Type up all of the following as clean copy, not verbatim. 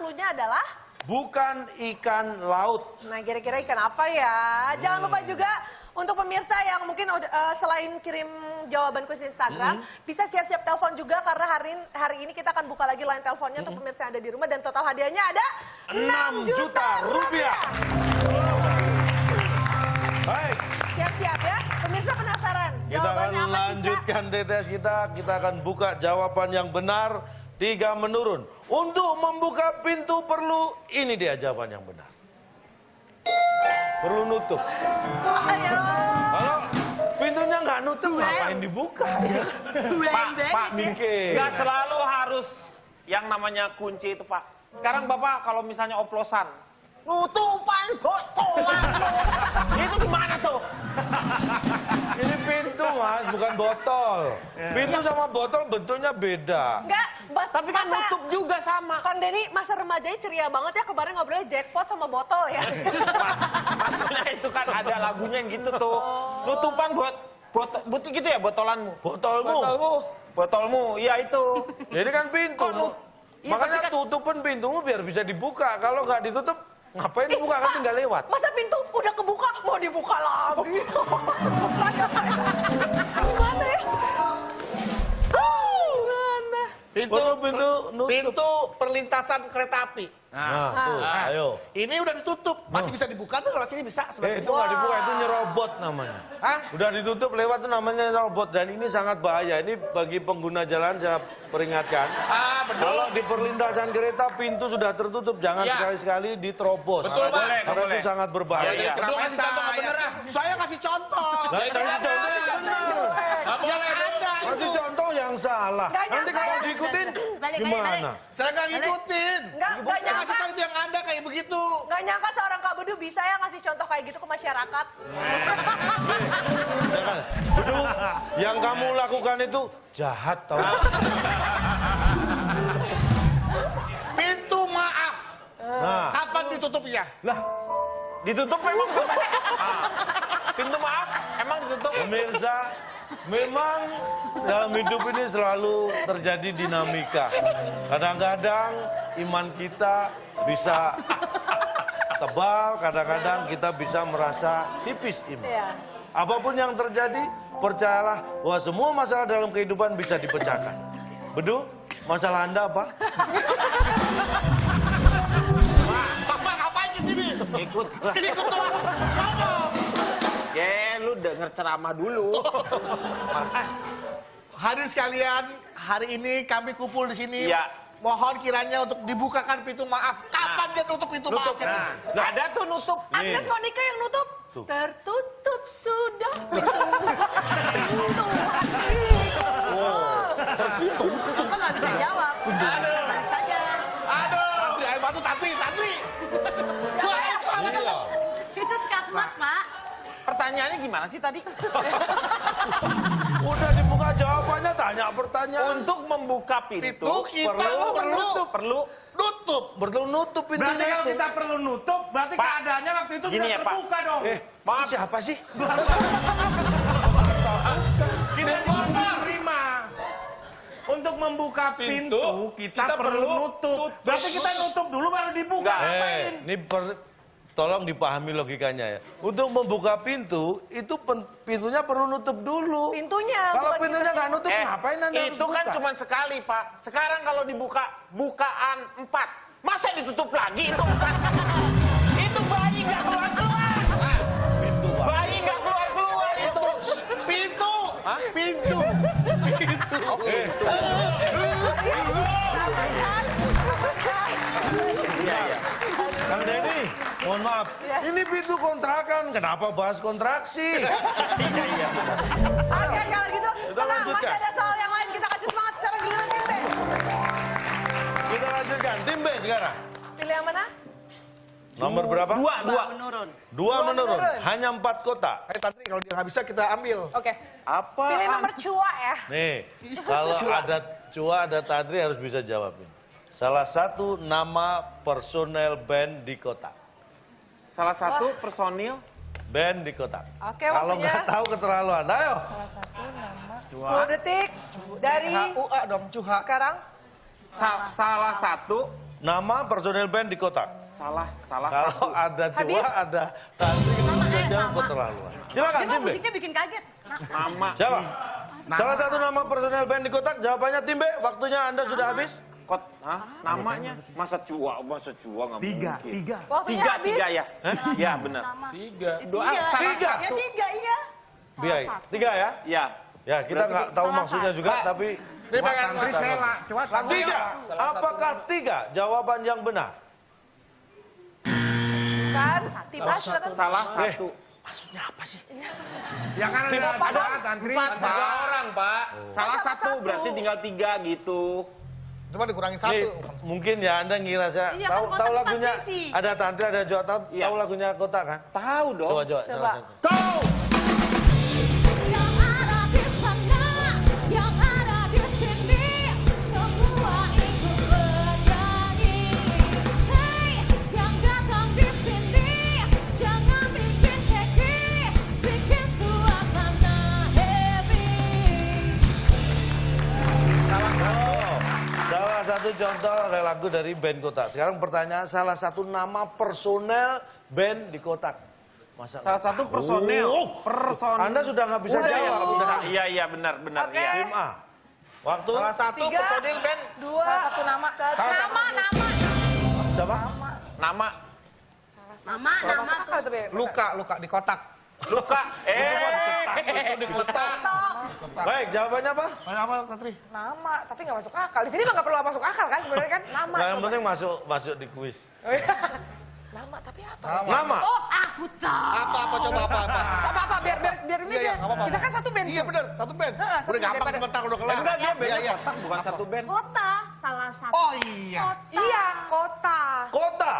clue-nya adalah? Bukan ikan laut. Nah, kira-kira ikan apa ya? Jangan lupa juga untuk pemirsa yang mungkin selain kirim jawaban kuis Instagram, bisa siap-siap telepon juga karena hari ini kita akan buka lagi line teleponnya untuk pemirsa yang ada di rumah dan total hadiahnya ada 6 juta rupiah. Baik. Siap-siap ya, pemirsa penasaran? Kita akan Jawabannya apa sih, Cak? lanjutkan tes kita akan buka jawaban yang benar, 3 menurun. Untuk membuka pintu perlu, ini dia jawaban yang benar. Perlu nutup. Ayo. Kalau pintunya nggak nutup, ngapain dibuka? Pak, Bingke. nggak selalu harus yang namanya kunci itu, Pak. Sekarang Bapak kalau misalnya oplosan, nutupan botolan. Itu gimana tuh? Ini pintu, Mas, bukan botol. Pintu sama botol bentuknya beda. Enggak, Tapi kan nutup juga sama. Kang Denny, masa remajanya ceria banget ya, kemarin ngobrolnya jackpot sama botol ya. Maksudnya itu kan ada lagunya yang gitu tuh. Nutupan botol gitu ya, botolanmu. Botolmu, iya itu. Jadi kan pintu. Iya, Makanya pasti kan- tutupin pintumu biar bisa dibuka. Kalau nggak ditutup, ngapain dibuka? Kan tinggal lewat. Masa pintu udah kebuka, mau dibuka lagi? Gimana ya? Gimana? Pintu perlintasan kereta api. Nah, tuh, ayo. Ini udah ditutup, masih bisa dibuka tuh kalau sini bisa. Itu nggak dibuka, itu nyerobot namanya. Hah? Udah ditutup lewat tuh namanya nyerobot. Dan ini sangat bahaya. Ini bagi pengguna jalan saya peringatkan. Betul. Kalau di perlintasan kereta pintu sudah tertutup, jangan Iya. sekali-sekali diterobos. Betul, Pak. Karena itu sangat berbahaya. Iya, iya. Betul, kasih contoh nggak bener ah. Saya kasih contoh. Nah, kasih contoh yang benar. Yang ada Kasih itu. contoh yang salah. Nggak Nanti nyangka kalau ya. diikutin, Balik. gimana? Saya nggak ngikutin. Nggak Saya nyangka. kasih tahu yang ada kayak begitu. Nggak nyangka seorang Kak Bedu bisa ya ngasih contoh kayak gitu ke masyarakat. Betul, yang kamu lakukan itu jahat tau. Pintu maaf. Nah, Kapan ditutupnya? lah, Ditutup memang. Pintu maaf, emang ditutup. pemirsa, memang dalam hidup ini selalu terjadi dinamika. Kadang-kadang iman kita bisa tebal, kadang-kadang kita bisa merasa tipis iman. Iya. Apapun yang terjadi, percayalah bahwa semua masalah dalam kehidupan bisa dipecahkan. Bedu, masalah Anda apa? Bapak ngapain di sini? Ikut. Ini ketua. Ngomong. Ya, lu denger ceramah dulu. Hadirin sekalian, hari ini kami kumpul di sini. Iya. Mohon kiranya untuk dibukakan pintu maaf. Kapan dia tutup pintu maaf? Nah, ada tuh nutup. Agnes Monica yang nutup. Tertutup sudah pintu hati. Bapak nggak bisa jawab. Balik saja. Aduh, Tantri, air batu Tantri. Suara itu apa? Itu skakmat, Pak. Pertanyaannya gimana sih tadi? Udah dibuka jawabannya, tanya pertanyaan. Untuk membuka pintu, Kita perlu nutup. Perlu nutup pintunya Berarti kalau itu. kita perlu nutup, berarti Pak, keadaannya waktu itu gini sudah ya, Pak. terbuka dong. Maaf, Siapa sih? Kita terima. Untuk membuka pintu, kita perlu nutup. Berarti kita nutup dulu baru dibuka. Ngapain? Ini tolong dipahami logikanya ya. Untuk membuka pintu, itu pintunya perlu nutup dulu. Pintunya. Kalau bukan pintunya kita. nggak nutup, ngapain Anda harus itu kan buka? cuma sekali, Pak. Sekarang kalau dibuka, bukaan 4. Masa ditutup lagi itu 4? Itu bayi nggak keluar-keluar. Pintu, Pak. Bayi nggak keluar-keluar itu. Pintu. Hah? Pintu. Iya, iya. Kang Denny, mohon maaf. Ini pintu kontrakan, kenapa bahas kontraksi? Oke, kalau gitu, Kita tenang, lanjutkan. masih ada soal yang lain. Kita kasih semangat secara giliran tim B. Kita lanjutkan, tim B sekarang. Pilih yang mana? Nomor berapa? Dua. Menurun. Dua menurun. menurun. Hanya 4 kota. Ayo Tantri, kalau dia nggak bisa kita ambil. Oke. Apa? Pilih nomor cua ya. Nih, kalau ada Cua, ada Tadri harus bisa jawabin. Salah satu nama personel band di kota. Salah satu personil. Band di kota. Oke, Kalau waktunya. nggak tahu keterlaluan, ayo. Salah satu nama. 10 detik dari HUA dong, Cuha. sekarang. Salah satu nama personel band di kotak. Salah satu. Kalau ada Cua, ada Tantri, kita jawab keterlaluan. Silakan Dia tim mah B. musiknya bikin kaget. Nama. Siapa? Salah satu nama personel band di kotak, jawabannya tim B. Waktunya Anda sudah habis. Namanya masa Cua nggak Tiga. mungkin. Waktunya habis. Tiga ya? Iya benar. Tiga. Tiga. Ya tiga, iya. Biaya. Tiga ya? Iya. Ya, kita nggak tahu salah maksudnya juga, tapi Buat Tantri Sela. Coba tiga. Apakah tiga jawaban yang benar? Kan, Tiba silakan. Salah satu. Ya kan ada Tantri. Dua orang, Pak. Salah satu, berarti tinggal tiga gitu. Coba dikurangin Nih, satu. mungkin ya Anda ngira saya Iya, tahu kan kotak tahu empat lagunya. sisi. Ada Tantri, ada Jawa Tahu. Iya. Tahu lagunya kotak kan? Tahu dong. Coba. Tahu. Yang ada di sana, yang ada di sini, semua ikut bernyanyi. Hey, yang datang di sini, jangan bikin happy, bikin suasana happy. Salah satu contoh lagu dari band kotak. Sekarang pertanyaan, salah satu nama personel band di kotak. Masa Salah satu personel. Anda sudah nggak bisa jawab. Iya, benar. Oke. Iya. Tim A. Waktu Salah satu Tiga. personil band. Dua. Salah satu nama. siapa? Nama. Nama tuh. Luka di kotak. Luka. Baik, jawabannya apa? Apa Tantri? Nama, tapi nggak masuk akal. Di sini mah nggak perlu masuk akal kan sebenarnya kan nama. Nah, yang coba. penting masuk di kuis. Nama tapi apa? Nama. Oh, aku tahu. Apa coba apa? Apa biar ini Iya, dia. nggak apa-apa. Kita kan satu band. Iya bener, satu band. Heeh, satu Udah band gampang daripada- sebentar udah kelar. Enggak, dia band Iya. kotak, bukan satu band. Kota, salah satu. Oh iya. Iya, kota. Kota.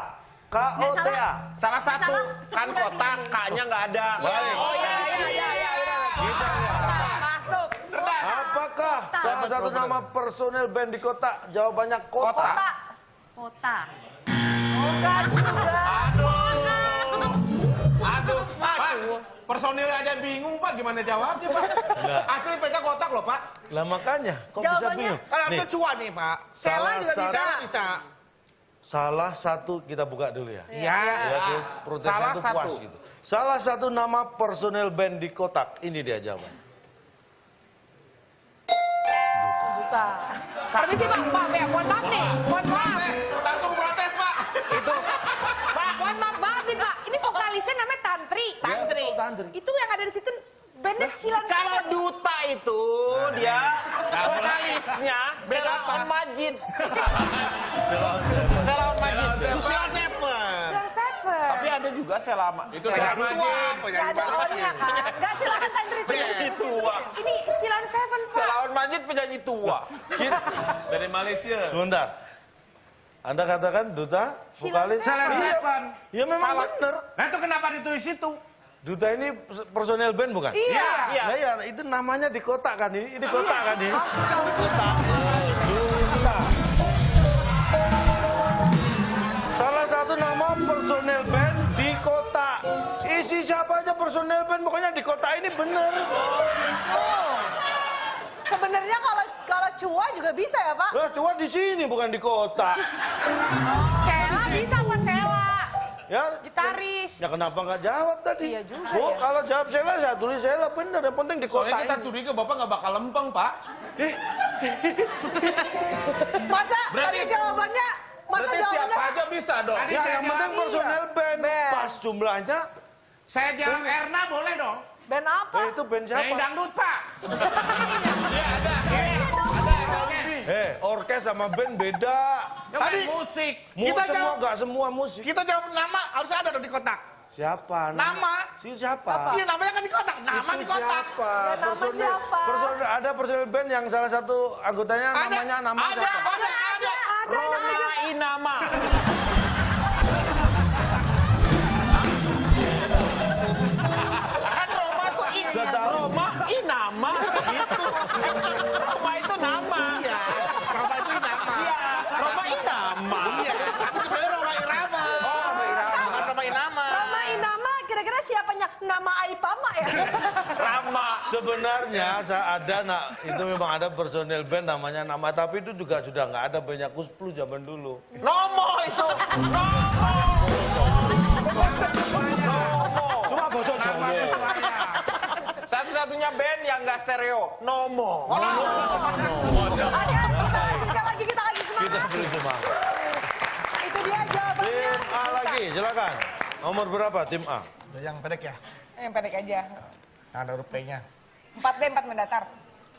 KOTA. Salah satu. Salah, Kan sepuluh kotak, K-nya nggak ada. Baik. Oh iya. Masuk. Apakah salah satu nama personel band di kota? Jawabannya kota. Kota. Bukan juga. Aduh, Pak. Personilnya aja bingung, Pak. Gimana jawabnya, Pak? Enggak. Asli pegang kotak loh, Pak. Lah makanya, kok bisa Jawabannya- bingung? Kan harusnya Cua nih Pak. Sela juga Salah bisa. Sela bisa. Salah satu, kita buka dulu ya. Iya. Ya, protesnya Salah itu satu. puas gitu. Salah satu nama personel band di kotak. Ini dia jawabannya. Juta. Permisi Pak, ya, mohon maaf nih. Mohon maaf. Langsung protes, Pak. Mohon maaf banget nih Pak. Ini vokalisnya namanya Tantri. Tantri. Tantri. Itu yang ada di situ bandnya Silang Kalau Duta itu dia vokalisnya Selawan Majid. Selawan Majid. Lucian Seven. Silang Seven. Tapi ada juga Selama. Itu sama aja. Nggak ada O-nya kan? Nggak, silakan Tantri. Penyanyi tua. Ini Silang Seven Pak. Selawan Majid penyanyi tua. Dari Malaysia. Sebentar. Anda katakan Duta, vokalis? Salah Iya. Seven. Ya memang Salah. benar. Nah itu kenapa ditulis itu? Duta ini personel band bukan? Iya. Iya. Nah, ya, itu namanya di kotak kan ini? Di kotak kan ini? Di kotak. Duta. Salah satu nama personel band di kotak. Isi siapa aja personel band, pokoknya di kotak ini bener. Sebenarnya kalau Cua juga bisa ya Pak? Lah, cuma di sini bukan di kotak. Sela bisa Pak Sela. Ya, Gitaris. ya kenapa nggak jawab tadi? Iya juga Oh, ya. kalau jawab Sela, saya tulis Sela bener. Yang penting di kotak Soalnya kita ini. curiga Bapak nggak bakal lempeng, Pak. Masa Berarti- tadi jawabannya? Masa Berarti siapa jawabannya? aja bisa dong. Ya, yang penting personel band. Band. Pas jumlahnya, Saya jawab Erna boleh dong? Band apa? itu band Main siapa? dangdut, Pak. Orkes sama band beda. Tadi musik. Nggak semua musik. Kita jawab nama harusnya ada dong di kotak. Siapa? Nama. Siapa? Iya namanya kan di kotak. Nama Itu di kotak. siapa? Ya, nama siapa? Ada personel band yang salah satu anggotanya namanya nama siapa? Ada. Roma Inama. Kan Roma tuh Sudah tahu. Roma Inama. Gitu. Roma itu nama. Iya. Roma itu nama. Iya. Roma Inama. Iya. Tapi sebenarnya Roma Irama. Oh, Roma Irama. Bukan Roma Irama. Roma Inama kira-kira siapanya? Nama Aipama ya? Rama. Sebenarnya itu memang ada personel band namanya Nama, tapi itu juga sudah nggak ada, banyak Kusplu zaman dulu. Nomo itu. Nomo. Cuma bosok Jawa. Satu-satunya band yang nggak stereo. Nomo. Sekali lagi kita lagi Kita semangat. beri semangat. Itu dia jawabannya. Tim A lagi, silakan. Nomor berapa tim A? Yang pendek ya? Yang pendek aja. Nah, ada huruf P-nya. 4D 4 mendatar.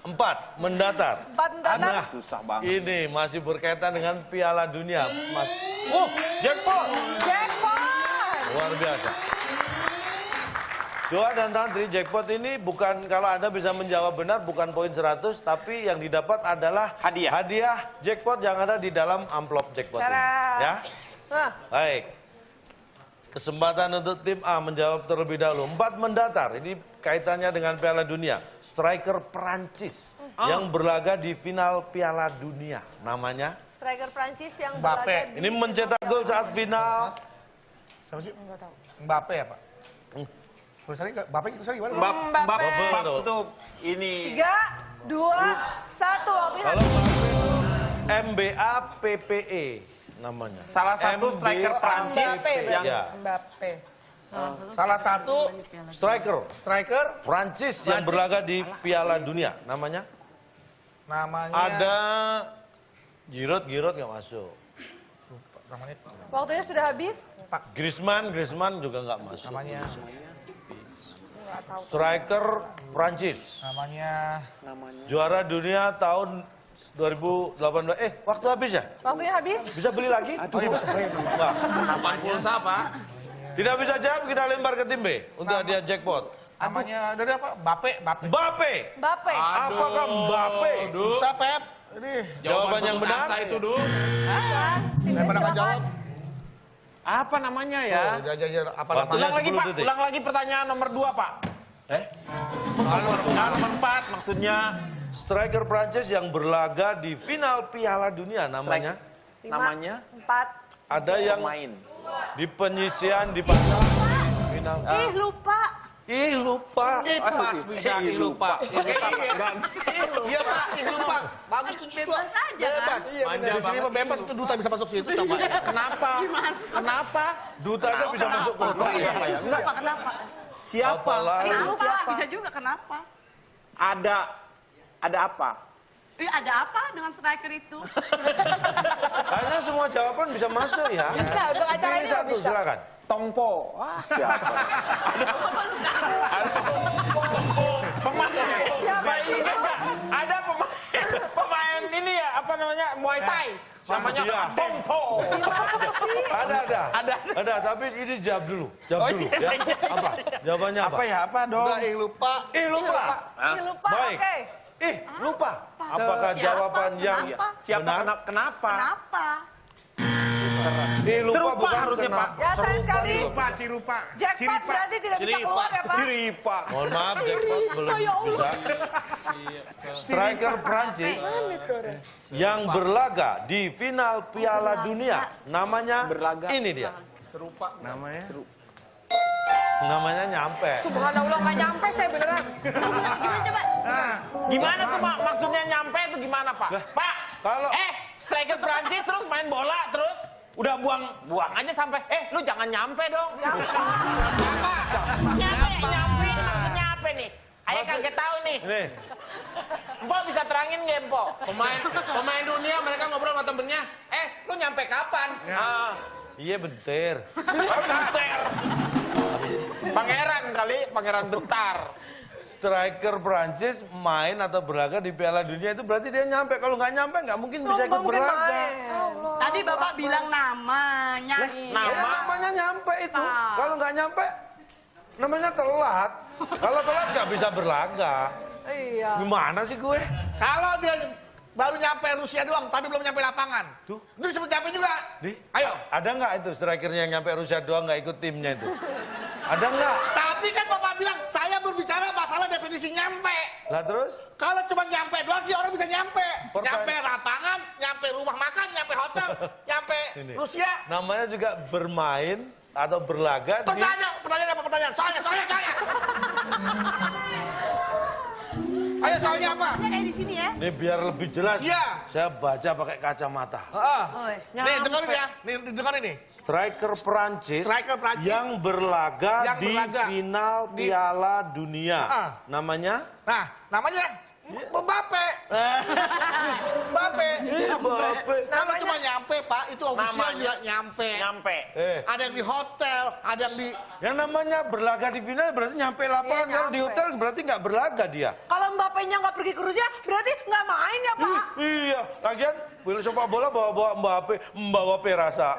4 mendatar. 4 mendatar. Nah, Susah banget. ini masih berkaitan dengan Piala Dunia. Mas, Jackpot. Jackpot. luar biasa. Joa dan Tantri, jackpot ini bukan, kalau Anda bisa menjawab benar, bukan poin 100, tapi yang didapat adalah Hadiah. hadiah jackpot yang ada di dalam amplop jackpot ini. Tada. Ya, Nah, baik. Kesempatan untuk tim A menjawab terlebih dahulu. 4 mendatar, ini kaitannya dengan Piala Dunia. Striker Prancis yang berlaga di final Piala Dunia. Namanya? striker Prancis yang Mbappe. berlaga di Ini mencetak gol saat final. Siapa sih? Enggak tahu. Mbappe ya, Pak? Tulisannya Mbappe tulisannya gimana? Bab Mbappe. untuk ini. 3, 2, 1. Waktunya Kalau habis. MBAPPE namanya. Salah satu striker Prancis Mbappe. yang Ya. Mbappe. Salah satu Striker striker Prancis yang berlaga di Piala Dunia. Namanya? namanya Ada Giroud nggak masuk. namanya Waktunya sudah habis. Griezmann juga nggak masuk. namanya Striker Prancis. namanya Juara dunia tahun 2018. Waktu habis ya? Waktunya habis. Bisa beli lagi? Oh iya, Enggak. Pulsa, Pak. Tidak bisa jawab, kita lempar ke tim B untuk hadiah jackpot. namanya ada apa? Mbappe. Mbappe. Mbappe. Apakah Mbappe? Bisa, Pep. Ini Jawaban yang benar. Asa itu, Du. saya pernah nggak jawab. apa namanya ya? Apa Waktunya Ulang lagi 10 Pak, detik. ulang lagi pertanyaan nomor 2 Pak. Nomor 4 maksudnya. Striker Prancis yang berlaga di final Piala Dunia namanya. 5, Namanya? 4. Ada yang Pemain. di penyisian di pasar final. Ih, lupa. Ih lupa. Pas bisa lupa. Iya, Pak. Lupa. Bagus tuh. Bebas aja kan? Manja Di sini banget. bebas itu duta bisa masuk situ coba. Kenapa? Kenapa? Duta aja bisa masuk ke Kenapa, kenapa? Siapa? Apalagi. Kenapa? Bisa juga kenapa? Ada apa? Ih, ada apa dengan striker itu? Kayaknya semua jawaban bisa masuk ya. Bisa, untuk acara Pilih ini juga satu, bisa. silakan. Tongpo. Siapa? Pemain. Ada pemain ini ya, apa namanya? Muay Thai. Namanya Iya. Tongpo. Ada, tapi ini jawab dulu. Jawab dulu ya. Apa? Jawabannya apa? Apa ya? Apa dong? lupa. Ih lupa. Ih, lupa. Baik. Oke. Ih lupa. Apakah Siapa? jawaban yang Kenapa? Siapa? benar? Kenapa? Kenapa? Ih lupa Serupa bukan harusnya, kenapa. Pak. Ya, sayang sekali. Cirupa. Jackpot berarti tidak bisa keluar ya, Pak. Ciripa. Mohon maaf, jackpot belum bisa. Striker Prancis yang berlaga di final Piala Dunia. Namanya Berlaga. ini dia. Namanya? Namanya nyampe. Subhanallah nggak nyampe saya beneran. Gimana coba? Gimana tuh Pak? Maksudnya nyampe itu gimana Pak? Pak, kalau- striker Prancis terus main bola terus udah buang aja sampai. Lu jangan nyampe dong. Nyampe maksudnya apa nih? Ayah kaget tahu nih. Nih, Empok bisa terangin nggak Empok? Pemain dunia mereka ngobrol sama temennya. Lu nyampe kapan? iya bentar. Bentar. Pangeran kali, pangeran bentar. Striker Prancis main atau berlaga di Piala Dunia itu berarti dia nyampe. Kalau nggak nyampe nggak mungkin bisa ikut Mungkin berlaga. main. Tadi Bapak bilang namanya. Ya, namanya nyampe itu. Kalau nggak nyampe, namanya telat. Kalau telat nggak bisa berlaga. Iya. Gimana sih gue? Kalau dia baru nyampe Rusia doang, tapi belum nyampe lapangan. Tuh. Itu disebut nyampe juga. Nih, Ayo. ada nggak itu strikernya yang nyampe Rusia doang nggak ikut timnya itu? Ada nggak? Tapi kan Bapak bilang, saya berbicara masalah definisi nyampe. Lah terus? Kalau cuma nyampe doang sih orang bisa nyampe. Pertanyaan- Nyampe lapangan, nyampe rumah makan, nyampe hotel, nyampe Ini. Rusia. Namanya juga bermain atau berlaga di Pertanyaan apa pertanyaan. Soalnya. Ayo, soalnya apa? Kayak di sini ya. Ini biar lebih jelas. Iya. Saya baca pakai kacamata. Nih, dengerin ya. Nih, dengerin nih. Striker Perancis, Striker Perancis. yang berlaga Yang di berlaga final di- Piala Dunia. Namanya? Nah, namanya Mbappe. Mbappe. Kalau cuma nyampe, Pak, itu official Namanya. dia nyampe. Nyampe. Ada yang di hotel, ada yang di... Yang namanya berlaga di final berarti nyampe lapangan. Kalau di hotel berarti nggak berlaga dia. Kalau Mbappe-nya nggak pergi ke Rusia, berarti nggak main ya Pak? Iya, lagian bila sepak bola bawa Mbappe, membawa perasaan.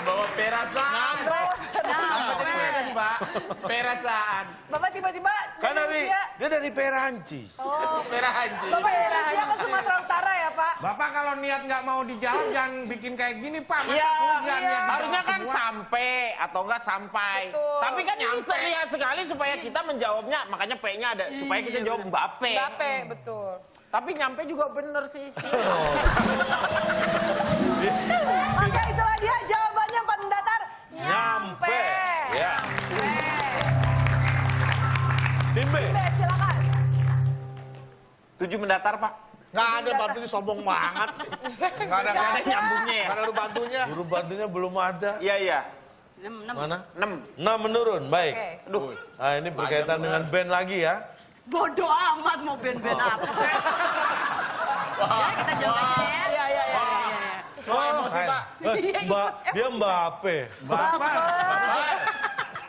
Bawa perasaan. Nah, Perasaan. Bapak tiba-tiba Kan dari dari Rusia. dia dari Perancis. Perahanji. Bapak dari Rusia ke Sumatera Utara ya Pak? Bapak kalau niat nggak mau dijawab, jangan bikin kayak gini, Pak. Masa Iya, terus nggak niat dijawab harusnya kan semua? sampai atau enggak sampai. Betul. Tapi kan ini terlihat sekali supaya kita menjawabnya, makanya P-nya ada supaya kita jawab Mbappe. Mbappe, betul. Tapi nyampe juga bener sih. Oke, itulah dia jawabannya Pak Mendatar. Nyampe. Ya. Tim B. Oke, silakan. 7 mendatar, Pak. Nggak ada, bantu ini sombong banget. Nggak ada, Nggak ada nyambungnya ya? Nggak ada bantunya. Guru bantunya belum ada. Iya, iya. 6. Mana? 6. 6 menurun, baik. Oke. Aduh. Nah, ini berkaitan dengan band lagi ya. Bodoh amat mau band-band apa. Ya, kita jawab aja ya. Iya. Cuma emosi, Pak. Dia Mbappe.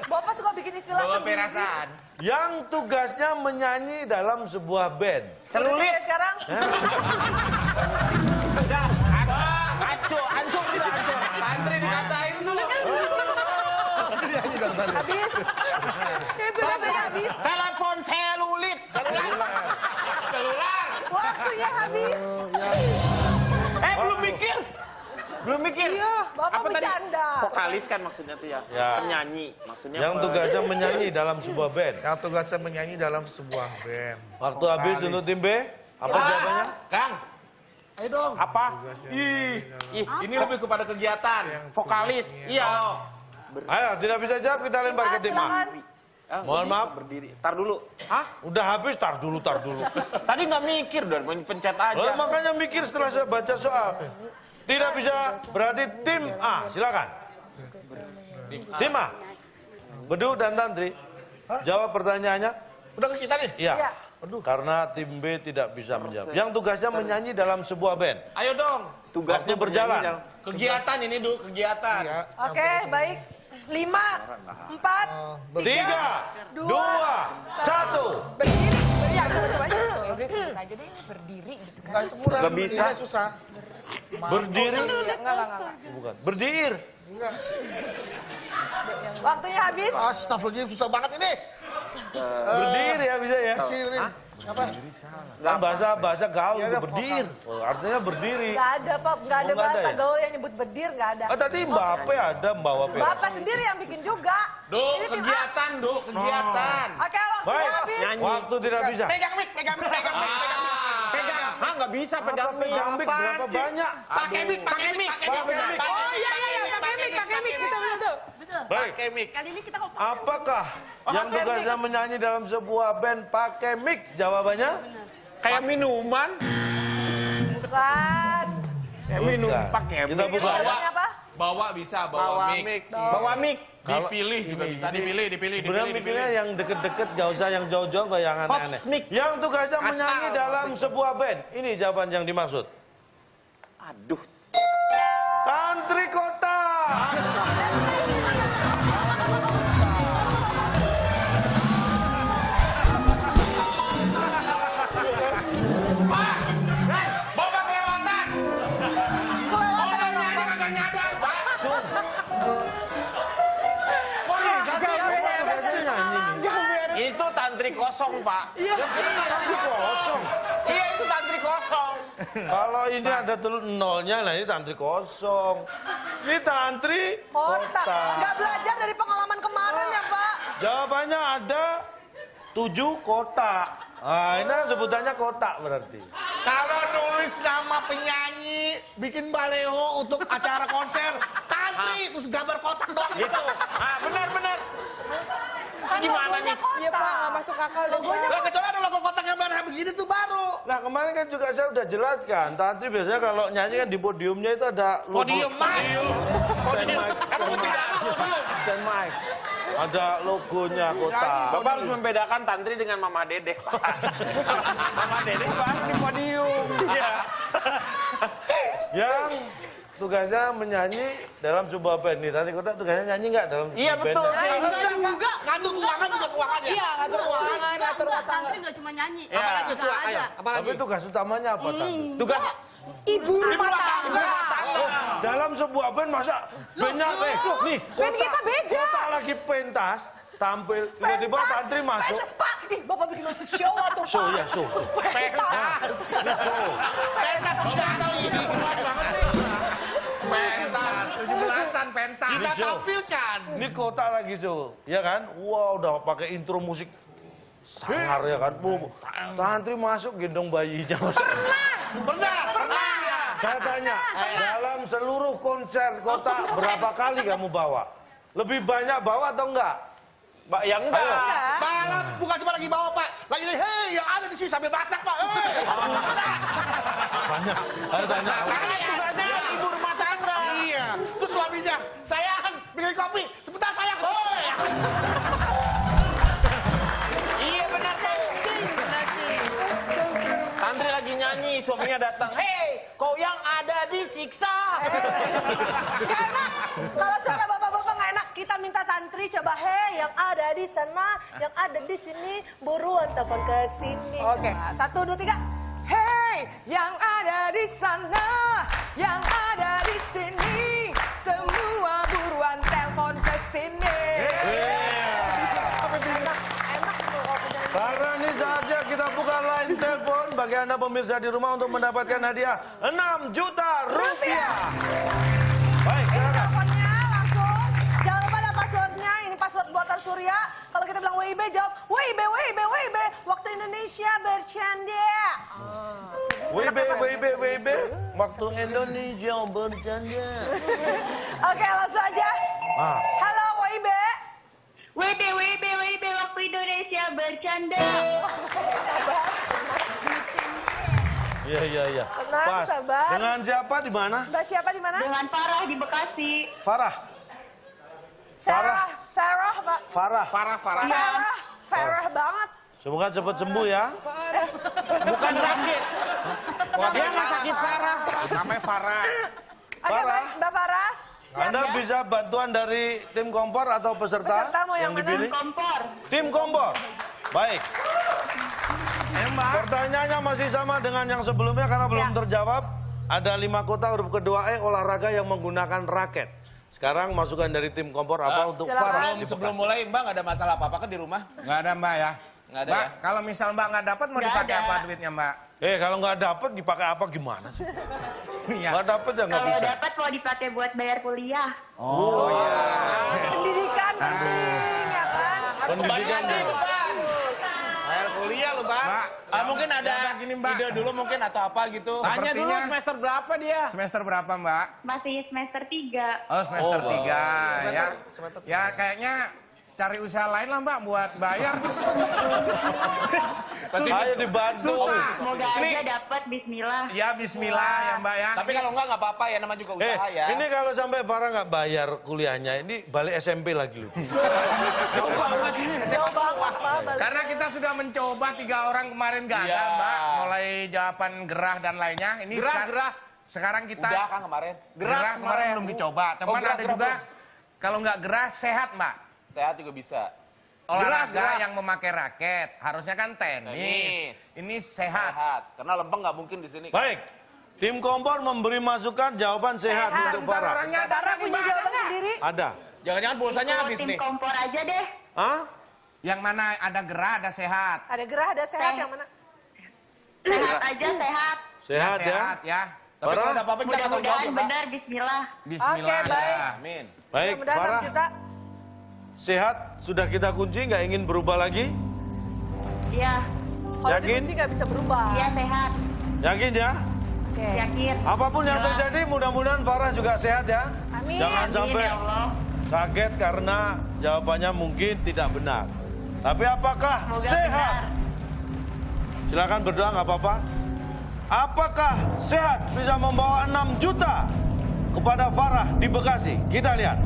Bapak suka bikin istilah Bawa sendiri. perasaan. Yang tugasnya menyanyi dalam sebuah band. Selulit sekarang. Udah, hancur juga hancur. Santri dikatain dulu. Habis. Itu rasanya habis. Telepon selulit. Selular. Waktunya habis. Belum mikir. Iya, Bapak Apa tadi? bercanda. Vokalis kan maksudnya tuh ya. Ya. Penyanyi maksudnya. Yang tugasnya menyanyi dalam sebuah band. Yang tugasnya menyanyi dalam sebuah band. Waktu habis untuk tim B. Apa jawabannya? Kang, ayo dong. Apa? Ih, Ih, ini lebih kepada kegiatan. vokalis. Iya. Ayo, tidak bisa jawab, kita lempar ke tim A. Silakan. Mohon maaf. Berdiri. Tar dulu. Hah? Udah habis, tar dulu. Tadi nggak mikir udah main pencet aja. Oh, makanya mikir setelah saya baca soal. Tidak bisa, berarti tim A. Silakan. Tim A. Bedu dan Tantri. Jawab pertanyaannya. Udah ke kita nih. Iya. Iya. Karena tim B tidak bisa menjawab. Yang tugasnya menyanyi dalam sebuah band. Ayo dong. Waktu Tugasnya berjalan. penyanyi dalam- Kegiatan ini dulu, kegiatan. Oke, baik. 5, 4, 3, 2, 1. Berdiri. Ya, coba. Berdiri sebut aja deh, ini berdiri gitu kan. Itu murah. Nggak bisa. Ini susah. Berdiri. Enggak. Bukan. Berdiir. waktunya habis. Astagfirullahaladzim, susah banget ini. Berdiir ya bisa ya. Sirin. Apa? Kan bahasa gaul itu berdiir. Oh, artinya berdiri. Nggak ada Pak, nggak ada Oh, nggak ada bahasa ya? gaul yang nyebut bedir, nggak ada. Tadi Mbappe ada membawa piala. Bapak sendiri yang bikin juga. Duh, Ini tim A. kegiatan, duh, kegiatan. Oke, waktunya Baik, habis. waktu tidak bisa. Pegang mic. Pegang. Ah, nggak bisa pegang mic. Pegang mic berapa banyak? Pakai mic. Oh iya, pakai mic. Betul. Baik. Pakai mic. Kali ini kita kok Apakah yang tugasnya menyanyi dalam sebuah band pakai mic? Jawabannya? Kayak minuman. Bukan. Kayak minum Bukan. pakai Kita mic. buka ya. Jawabannya apa? Bawa bisa, bawa mic. Bawa mic. Kalau- Dipilih juga bisa, dipilih. Sebenarnya mikirnya yang deket-deket, gak usah yang jauh-jauh, gak yang aneh-aneh. Hot mic. Yang tugasnya menyanyi dalam sebuah band. Ini jawaban yang dimaksud. Aduh. Tantri Kota. Bapak kelewatan. Orang nyanyi kagak nyadar, Pak. Kok bisa sih? Tugasnya nyanyi nih. Itu tantri kosong, Pak. Tantri kosong. Iya, itu tantri kosong. Kalau ini ada nolnya, nah ini tantri kosong. Ini tantri Kota. kota. Nggak belajar dari pengalaman kemarin ya Pak? Jawabannya ada 7 kota. Nah, ini sebutannya kota berarti. Kalau nulis nama penyanyi bikin baleho untuk acara konser tantri terus gambar kotak doang Gitu. Ah, benar. Gimana nih? Iya Pak, nggak masuk akal deh Pak. Lah kecuali ada logo kotak yang merah begini tuh baru. Nah kemarin kan juga saya udah jelaskan, tantri biasanya kalau nyanyi kan di podiumnya itu ada logo. Podium mic. Stand mic. Emang tidak ada podium? Stand mic. Ada logonya kotak. Bapak harus membedakan tantri dengan Mama Dede, Pak. Mama Dede baru di podium. Iya. Yang tugasnya menyanyi dalam sebuah band nih. Tantri kotak tugasnya nyanyi nggak dalam Iya band? betul sih. Juga ngatur keuangan juga keuangannya. Iya, ngatur keuangan, ngatur kota. Tantri nggak cuma nyanyi. Ya. Apalagi tuh, Nggak ayo, ada. apalagi. Tapi tugas utamanya apa Tantri? Tugas Ibu rumah tangga. Oh, dalam sebuah band masa bandnya nih Band kita beda. Kota lagi pentas tampil tiba-tiba Tantri masuk. Pak, ih Bapak bikin show atau Pak? Show ya show. Pentas. Show. Pentas ini kuat banget sih. Pentas, 17-an pentas. Kita Show. tampilkan. Ini kota lagi show, ya kan? Wow, udah pakai intro musik sangar ya kan? Tantri masuk gendong bayinya masuk. Pernah. Saya tanya, dalam seluruh konser kota berapa kali kamu bawa? Lebih banyak bawa atau enggak? Mbak ya enggak. Malah bukan cuma lagi bawa Pak, lagi hei yang ada di sini sambil masak Pak. Hei. Banyak. Saya tanya. Karena tugasnya ibu rumah tangga. Iya. Terus suaminya, sayang bikin kopi, sebentar sayang. Hoi. Iya benar tuh. Tantri lagi nyanyi, suaminya datang. Hei, kau yang ada disiksa. Karena kalau suara bapak-bapak nggak enak, kita minta Tantri coba hei yang ada di sana, yang ada di sini, buruan telepon ke sini. Oke. Coba. 1, 2, 3. Hei, yang ada di sana, yang ada di sini, semua buruan telepon ke sini. Karena ini saatnya kita buka line telepon bagi Anda pemirsa di rumah untuk mendapatkan hadiah 6 juta rupiah. Baik, silakan. Teleponnya langsung. Jangan lupa ada passwordnya. Ini password buatan Surya. Kalau kita bilang WIB jawab WIB. Waktu Indonesia bercanda. WIB. Waktu Indonesia bercanda. Oke, langsung aja. Ah. Halo WIB. WIB, waktu Indonesia bercanda. Iya. Tenang, Pas. sabar. Dengan siapa di mana? Mbak siapa di mana? Dengan Farah di Bekasi. Farah. Sarah, Pak. Farah. Farah banget. Semoga cepat sembuh ya. Bukan sakit. Dia nggak sakit Farah. Namanya Farah. Oke, Farah. baik, Mbak Farah. Anda bisa bantuan dari tim kompor atau peserta, Peserta mau yang mana? dipilih? Kompor. Tim kompor. Baik. Pertanyaannya masih sama dengan yang sebelumnya karena belum terjawab. Ada 5 kota huruf kedua E olahraga yang menggunakan raket. Sekarang masukan dari tim kompor apa untuk Farah? Sebelum mulai Mbak nggak ada masalah apa-apa kan di rumah? Nggak ada Mbak ya? Nggak ada Mbak, ya? kalau misal Mbak nggak dapat mau Nggak dipakai ada. apa duitnya Mbak? Kalau nggak dapat dipakai apa gimana sih? Iya. Nggak dapat ya nggak Kalau bisa. dapat mau dipakai buat bayar kuliah. Oh iya. Pendidikan penting, ya kan? Pendidikan Bayar kuliah loh Mbak. Mungkin ada gini Mbak. ide dulu mungkin atau apa gitu. Tanya dulu Sepertinya- semester berapa dia. Semester berapa Mbak? Masih semester 3. Oh semester Oh, 3 ya. Ya kayaknya cari usaha lain lah Mbak buat bayar. Ayo dibantu. Susah. Semoga aja dapat bismillah. Ya bismillah ya Mbak ya. Tapi kalau nggak apa-apa ya, namanya juga usaha ya. Ini kalau sampai Farah nggak bayar kuliahnya, ini balik SMP lagi loh. Jauh banget, Pak. balik. Karena kita sudah mencoba 3 orang kemarin gak ada Iya. Mbak. Mulai jawaban gerah dan lainnya. Ini Gerah. sekarang kita Udah kan kemarin. gerah kemarin belum dicoba. Cuman gerah, ada gerah juga belum. kalau nggak gerah sehat Mbak. Sehat juga bisa. Olahraga Gerah. yang memakai raket harusnya kan tenis. Tenis. Ini sehat. Sehat. Karena lempeng nggak mungkin di sini. Baik, tim kompor memberi masukan jawaban sehat, untuk Bentar, Farah. orangnya ada Farah nih, punya Mbak. jawaban sendiri. Ada. Jangan-jangan pulsanya Ikut habis tim nih. kompor aja deh. Hah? Yang mana ada gerah ada sehat. Ada gerah, ada sehat, yang mana? Sehat aja sehat. Sehat ya. Sehat ya. Tapi kalau Farah? ada apa-apa kita nggak tahu jawab Mudah-mudahan ya, Pak. benar bismillah. Bismillah. Oke, baik. ya. Amin. Baik, Mudah-mudahan Farah. 6 juta. Sehat, sudah kita kunci, nggak ingin berubah lagi? Iya. Kalau Yakin? dikunci nggak bisa berubah. Iya sehat. Yakin ya? Oke. Yakin. Apapun yang terjadi, mudah-mudahan Farah juga sehat ya. Amin. Jangan Amin, sampai ya Allah. kaget karena jawabannya mungkin tidak benar. Tapi apakah Semoga sehat? benar. Silakan berdoa nggak apa-apa. Apakah sehat bisa membawa 6 juta kepada Farah di Bekasi? Kita lihat.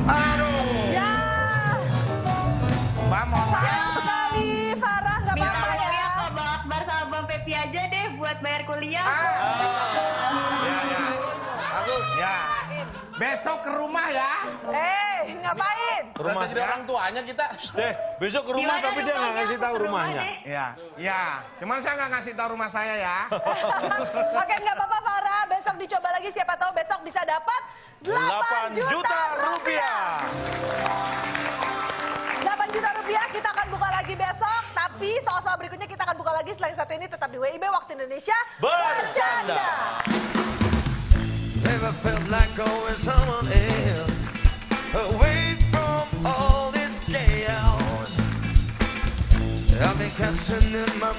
Aduh. Ya, Mbak mohon maaf. sayang sekali Farah, nggak apa-apa Minta ya. ya Pak Bang Akbar sama Bang Pepi aja deh buat bayar kuliah. Ya, ya. Bagus. Ya. Besok ke rumah ya. Ngapain? Ke rumah Jadi orang tuanya kita. deh. Besok ke rumah Gimana tapi dia nggak rumahnya? ngasih tahu Aku ke rumah rumahnya. deh. Ya, ya. Cuman saya nggak ngasih tahu rumah saya ya. Oke, nggak apa-apa Farah. Besok dicoba lagi, siapa tahu besok bisa dapat 8 juta rupiah. 8 juta rupiah kita akan buka lagi besok. Tapi soal-soal berikutnya kita akan buka lagi selain satu ini tetap di WIB Waktu Indonesia Bercanda. Never felt like going someone else, away from all this chaos. I've been questioning my